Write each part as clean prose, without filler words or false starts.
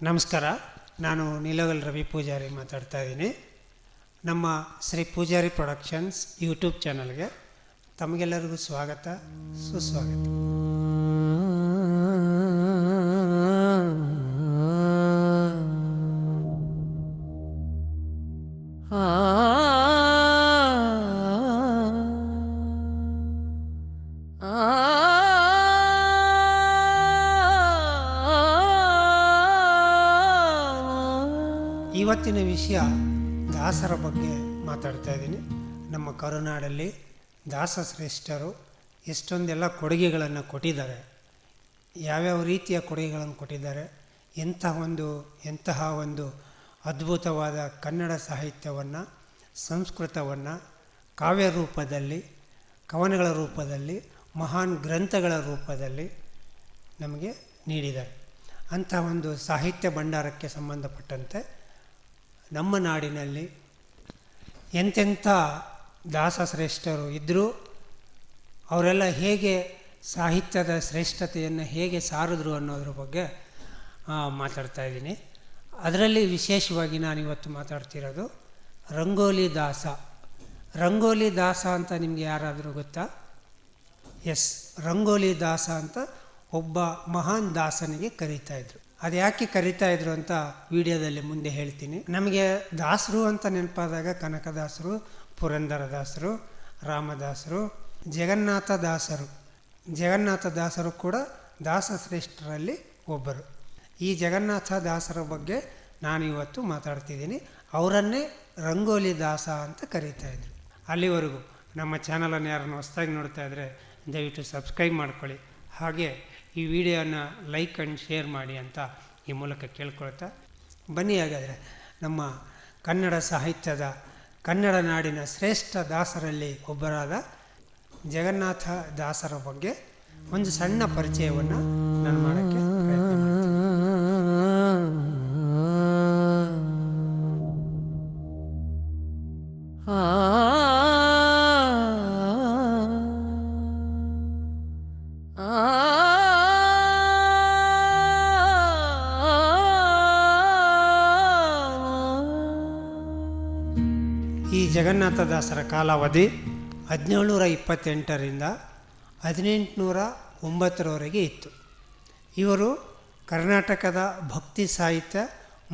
ನಮಸ್ಕಾರ. ನಾನು ನೀಲಗಲ್ ರವಿ ಪೂಜಾರಿ ಮಾತಾಡ್ತಾ ಇದ್ದೀನಿ. ನಮ್ಮ ಶ್ರೀ ಪೂಜಾರಿ ಪ್ರೊಡಕ್ಷನ್ಸ್ ಯೂಟ್ಯೂಬ್ ಚಾನಲ್ಗೆ ತಮಗೆಲ್ಲರಿಗೂ ಸ್ವಾಗತ, ಸುಸ್ವಾಗತ. ಇವತ್ತಿನ ವಿಷಯ ದಾಸರ ಬಗ್ಗೆ ಮಾತಾಡ್ತಾ ಇದ್ದೀನಿ. ನಮ್ಮ ಕರುನಾಡಲ್ಲಿ ದಾಸ ಶ್ರೇಷ್ಠರು ಎಷ್ಟೊಂದೆಲ್ಲ ಕೊಡುಗೆಗಳನ್ನು ಕೊಟ್ಟಿದ್ದಾರೆ. ಯಾವ್ಯಾವ ರೀತಿಯ ಕೊಡುಗೆಗಳನ್ನು ಕೊಟ್ಟಿದ್ದಾರೆ, ಎಂತಹ ಒಂದು ಅದ್ಭುತವಾದ ಕನ್ನಡ ಸಾಹಿತ್ಯವನ್ನು, ಸಂಸ್ಕೃತವನ್ನು ಕಾವ್ಯ ರೂಪದಲ್ಲಿ, ಕವನಗಳ ರೂಪದಲ್ಲಿ, ಮಹಾನ್ ಗ್ರಂಥಗಳ ರೂಪದಲ್ಲಿ ನಮಗೆ ನೀಡಿದ್ದಾರೆ. ಅಂಥ ಒಂದು ಸಾಹಿತ್ಯ ಭಂಡಾರಕ್ಕೆ ಸಂಬಂಧಪಟ್ಟಂತೆ ನಮ್ಮ ನಾಡಿನಲ್ಲಿ ಎಂತೆಂಥ ದಾಸ ಶ್ರೇಷ್ಠರು ಇದ್ದರೂ ಅವರೆಲ್ಲ ಹೇಗೆ ಸಾಹಿತ್ಯದ ಶ್ರೇಷ್ಠತೆಯನ್ನು ಹೇಗೆ ಸಾರಿದ್ರು ಅನ್ನೋದ್ರ ಬಗ್ಗೆ ಮಾತಾಡ್ತಾ ಇದ್ದೀನಿ. ಅದರಲ್ಲಿ ವಿಶೇಷವಾಗಿ ನಾನಿವತ್ತು ಮಾತಾಡ್ತಿರೋದು ರಂಗೋಲಿ ದಾಸ. ರಂಗೋಲಿ ದಾಸ ಅಂತ ನಿಮಗೆ ಯಾರಾದರೂ ಗೊತ್ತಾ? ಎಸ್, ರಂಗೋಲಿ ದಾಸ ಅಂತ ಒಬ್ಬ ಮಹಾನ್ ದಾಸನಿಗೆ ಕರೀತಾಯಿದ್ರು. ಅದು ಯಾಕೆ ಕರೀತಾಯಿದ್ರು ಅಂತ ವಿಡಿಯೋದಲ್ಲಿ ಮುಂದೆ ಹೇಳ್ತೀನಿ. ನಮಗೆ ದಾಸರು ಅಂತ ನೆನಪಾದಾಗ ಕನಕದಾಸರು, ಪುರಂದರದಾಸರು, ರಾಮದಾಸರು, ಜಗನ್ನಾಥ ದಾಸರು ಕೂಡ ದಾಸ ಶ್ರೇಷ್ಠರಲ್ಲಿ ಒಬ್ಬರು. ಈ ಜಗನ್ನಾಥ ದಾಸರ ಬಗ್ಗೆ ನಾನು ಇವತ್ತು ಮಾತಾಡ್ತಿದ್ದೀನಿ. ಅವರನ್ನೇ ರಂಗೋಲಿ ದಾಸ ಅಂತ ಕರೀತಾಯಿದ್ರು. ಅಲ್ಲಿವರೆಗೂ ನಮ್ಮ ಚಾನಲನ್ನು ಯಾರನ್ನು ಹೊಸದಾಗಿ ನೋಡ್ತಾ ಇದ್ದರೆ ದಯವಿಟ್ಟು ಸಬ್ಸ್ಕ್ರೈಬ್ ಮಾಡ್ಕೊಳ್ಳಿ. ಹಾಗೆ ಈ ವಿಡಿಯೋನ ಲೈಕ್ ಆ್ಯಂಡ್ ಶೇರ್ ಮಾಡಿ ಅಂತ ಈ ಮೂಲಕ ಕೇಳ್ಕೊಳ್ತಾ ಬನ್ನಿ. ಹಾಗಾದರೆ ನಮ್ಮ ಕನ್ನಡ ಸಾಹಿತ್ಯದ, ಕನ್ನಡ ನಾಡಿನ ಶ್ರೇಷ್ಠ ದಾಸರಲ್ಲಿ ಒಬ್ಬರಾದ ಜಗನ್ನಾಥ ದಾಸರ ಬಗ್ಗೆ ಒಂದು ಸಣ್ಣ ಪರಿಚಯವನ್ನು ನಾನು ಮಾಡೋಕ್ಕೆ ಪ್ರಯತ್ನ ಮಾಡ್ತೀನಿ. ಈ ಜಗನ್ನಾಥದಾಸರ ಕಾಲಾವಧಿ 1728ರಿಂದ 1809ರವರೆಗೆ ಇತ್ತು. ಇವರು ಕರ್ನಾಟಕದ ಭಕ್ತಿ ಸಾಹಿತ್ಯ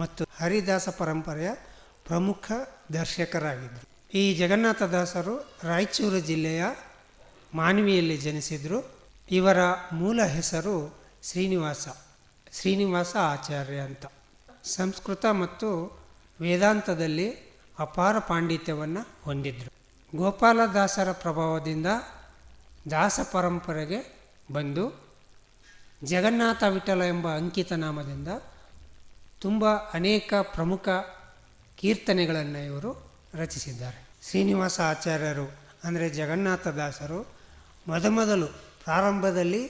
ಮತ್ತು ಹರಿದಾಸ ಪರಂಪರೆಯ ಪ್ರಮುಖ ದರ್ಶಕರಾಗಿದ್ದರು. ಈ ಜಗನ್ನಾಥದಾಸರು ರಾಯಚೂರು ಜಿಲ್ಲೆಯ ಮಾನ್ವಿಯಲ್ಲಿ ಜನಿಸಿದರು. ಇವರ ಮೂಲ ಹೆಸರು ಶ್ರೀನಿವಾಸ ಆಚಾರ್ಯ ಅಂತ. ಸಂಸ್ಕೃತ ಮತ್ತು ವೇದಾಂತದಲ್ಲಿ ಅಪಾರ ಪಾಂಡಿತ್ಯವನ್ನು ಹೊಂದಿದ್ದರು. ಗೋಪಾಲದಾಸರ ಪ್ರಭಾವದಿಂದ ದಾಸ ಪರಂಪರೆಗೆ ಬಂದು ಜಗನ್ನಾಥ ವಿಠಲ ಎಂಬ ಅಂಕಿತ ನಾಮದಿಂದ ಅನೇಕ ಪ್ರಮುಖ ಕೀರ್ತನೆಗಳನ್ನು ಇವರು ರಚಿಸಿದ್ದಾರೆ. ಶ್ರೀನಿವಾಸ ಆಚಾರ್ಯರು ಅಂದರೆ ಜಗನ್ನಾಥದಾಸರು ಮೊದಲು ಪ್ರಾರಂಭದಲ್ಲಿ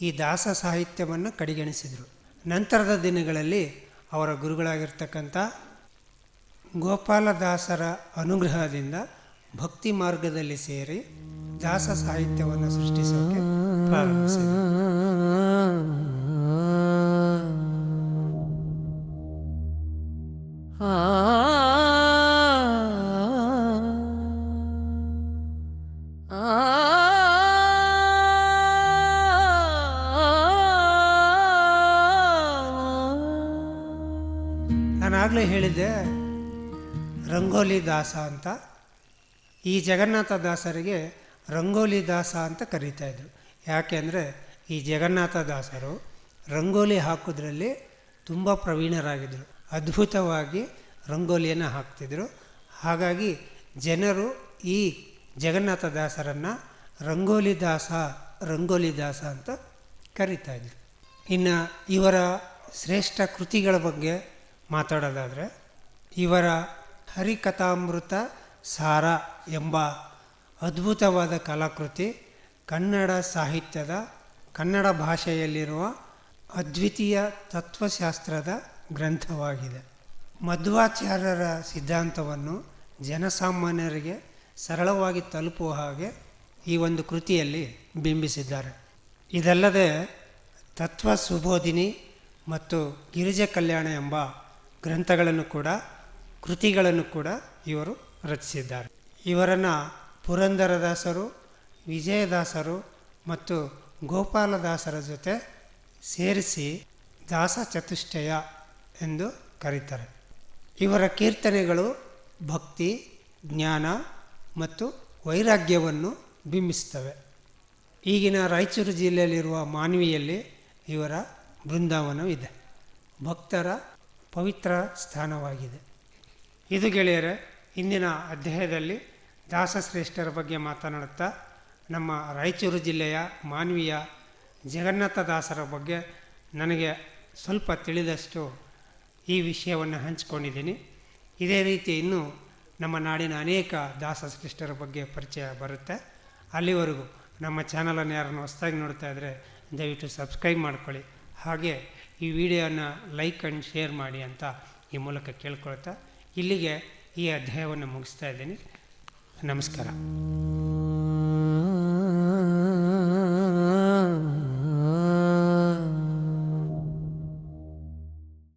ಈ ದಾಸ ಸಾಹಿತ್ಯವನ್ನು ಕಡೆಗಣಿಸಿದರು. ನಂತರದ ದಿನಗಳಲ್ಲಿ ಅವರ ಗುರುಗಳಾಗಿರ್ತಕ್ಕಂಥ ಗೋಪಾಲದಾಸರ ಅನುಗ್ರಹದಿಂದ ಭಕ್ತಿ ಮಾರ್ಗದಲ್ಲಿ ಸೇರಿ ದಾಸ ಸಾಹಿತ್ಯವನ್ನು ಸೃಷ್ಟಿಸೋಕ್ಕೆ ಪ್ರಾರಂಭಿಸಿದರು. ನಾನಾಗಲೇ ಹೇಳಿದ್ದೆ ರಂಗೋಲಿ ದಾಸ ಅಂತ. ಈ ಜಗನ್ನಾಥ ದಾಸರಿಗೆ ರಂಗೋಲಿ ದಾಸ ಅಂತ ಕರೀತಾಯಿದ್ರು. ಯಾಕೆಂದರೆ ಈ ಜಗನ್ನಾಥ ದಾಸರು ರಂಗೋಲಿ ಹಾಕೋದ್ರಲ್ಲಿ ತುಂಬ ಪ್ರವೀಣರಾಗಿದ್ದರು. ಅದ್ಭುತವಾಗಿ ರಂಗೋಲಿಯನ್ನು ಹಾಕ್ತಿದ್ರು. ಹಾಗಾಗಿ ಜನರು ಈ ಜಗನ್ನಾಥ ದಾಸರನ್ನು ರಂಗೋಲಿ ದಾಸ ಅಂತ ಕರೀತಾಯಿದ್ರು. ಇನ್ನು ಇವರ ಶ್ರೇಷ್ಠ ಕೃತಿಗಳ ಬಗ್ಗೆ ಮಾತಾಡೋದಾದರೆ ಇವರ ಹರಿಕಥಾಮೃತ ಸಾರ ಎಂಬ ಅದ್ಭುತವಾದ ಕಲಾಕೃತಿ ಕನ್ನಡ ಸಾಹಿತ್ಯದ, ಕನ್ನಡ ಭಾಷೆಯಲ್ಲಿರುವ ಅದ್ವಿತೀಯ ತತ್ವಶಾಸ್ತ್ರದ ಗ್ರಂಥವಾಗಿದೆ. ಮಧ್ವಾಚಾರ್ಯರ ಸಿದ್ಧಾಂತವನ್ನು ಜನಸಾಮಾನ್ಯರಿಗೆ ಸರಳವಾಗಿ ತಲುಪುವ ಹಾಗೆ ಈ ಒಂದು ಕೃತಿಯಲ್ಲಿ ಬಿಂಬಿಸಿದ್ದಾರೆ. ಇದಲ್ಲದೆ ತತ್ವ ಸುಬೋಧಿನಿ ಮತ್ತು ಗಿರಿಜಾ ಕಲ್ಯಾಣ ಎಂಬ ಗ್ರಂಥಗಳನ್ನು ಕೂಡ ಕೃತಿಗಳನ್ನು ಕೂಡ ಇವರು ರಚಿಸಿದ್ದಾರೆ. ಇವರನ್ನು ಪುರಂದರದಾಸರು, ವಿಜಯದಾಸರು ಮತ್ತು ಗೋಪಾಲದಾಸರ ಜೊತೆ ಸೇರಿಸಿ ದಾಸ ಚತುಷ್ಟಯ ಎಂದು ಕರೀತಾರೆ. ಇವರ ಕೀರ್ತನೆಗಳು ಭಕ್ತಿ, ಜ್ಞಾನ ಮತ್ತು ವೈರಾಗ್ಯವನ್ನು ಬಿಂಬಿಸ್ತವೆ. ಈಗಿನ ರಾಯಚೂರು ಜಿಲ್ಲೆಯಲ್ಲಿರುವ ಮಾನ್ವಿಯಲ್ಲಿ ಇವರ ಬೃಂದಾವನವಿದೆ. ಭಕ್ತರ ಪವಿತ್ರ ಸ್ಥಾನವಾಗಿದೆ. ಇದು ಗೆಳೆಯರೆ, ಇಂದಿನ ಅಧ್ಯಾಯದಲ್ಲಿ ದಾಸಶ್ರೇಷ್ಠರ ಬಗ್ಗೆ ಮಾತನಾಡುತ್ತಾ ನಮ್ಮ ರಾಯಚೂರು ಜಿಲ್ಲೆಯ ಮಾನ್ವಿಯ ಜಗನ್ನಾಥದಾಸರ ಬಗ್ಗೆ ನನಗೆ ಸ್ವಲ್ಪ ತಿಳಿದಷ್ಟು ಈ ವಿಷಯವನ್ನು ಹಂಚಿಕೊಂಡಿದ್ದೀನಿ. ಇದೇ ರೀತಿ ಇನ್ನೂ ನಮ್ಮ ನಾಡಿನ ಅನೇಕ ದಾಸಶ್ರೇಷ್ಠರ ಬಗ್ಗೆ ಪರಿಚಯ ಬರುತ್ತೆ. ಅಲ್ಲಿವರೆಗೂ ನಮ್ಮ ಚಾನಲನ್ನು ಯಾರನ್ನು ಹೊಸದಾಗಿ ನೋಡ್ತಾ ಇದ್ದರೆ ದಯವಿಟ್ಟು ಸಬ್ಸ್ಕ್ರೈಬ್ ಮಾಡ್ಕೊಳ್ಳಿ. ಹಾಗೆ ಈ ವಿಡಿಯೋನ ಲೈಕ್ ಆ್ಯಂಡ್ ಶೇರ್ ಮಾಡಿ ಅಂತ ಈ ಮೂಲಕ ಕೇಳ್ಕೊಳ್ತಾ ಇಲ್ಲಿಗೆ ಈ ಅಧ್ಯಾಯವನ್ನು ಮುಗಿಸ್ತಾ ಇದ್ದೀನಿ. ನಮಸ್ಕಾರ.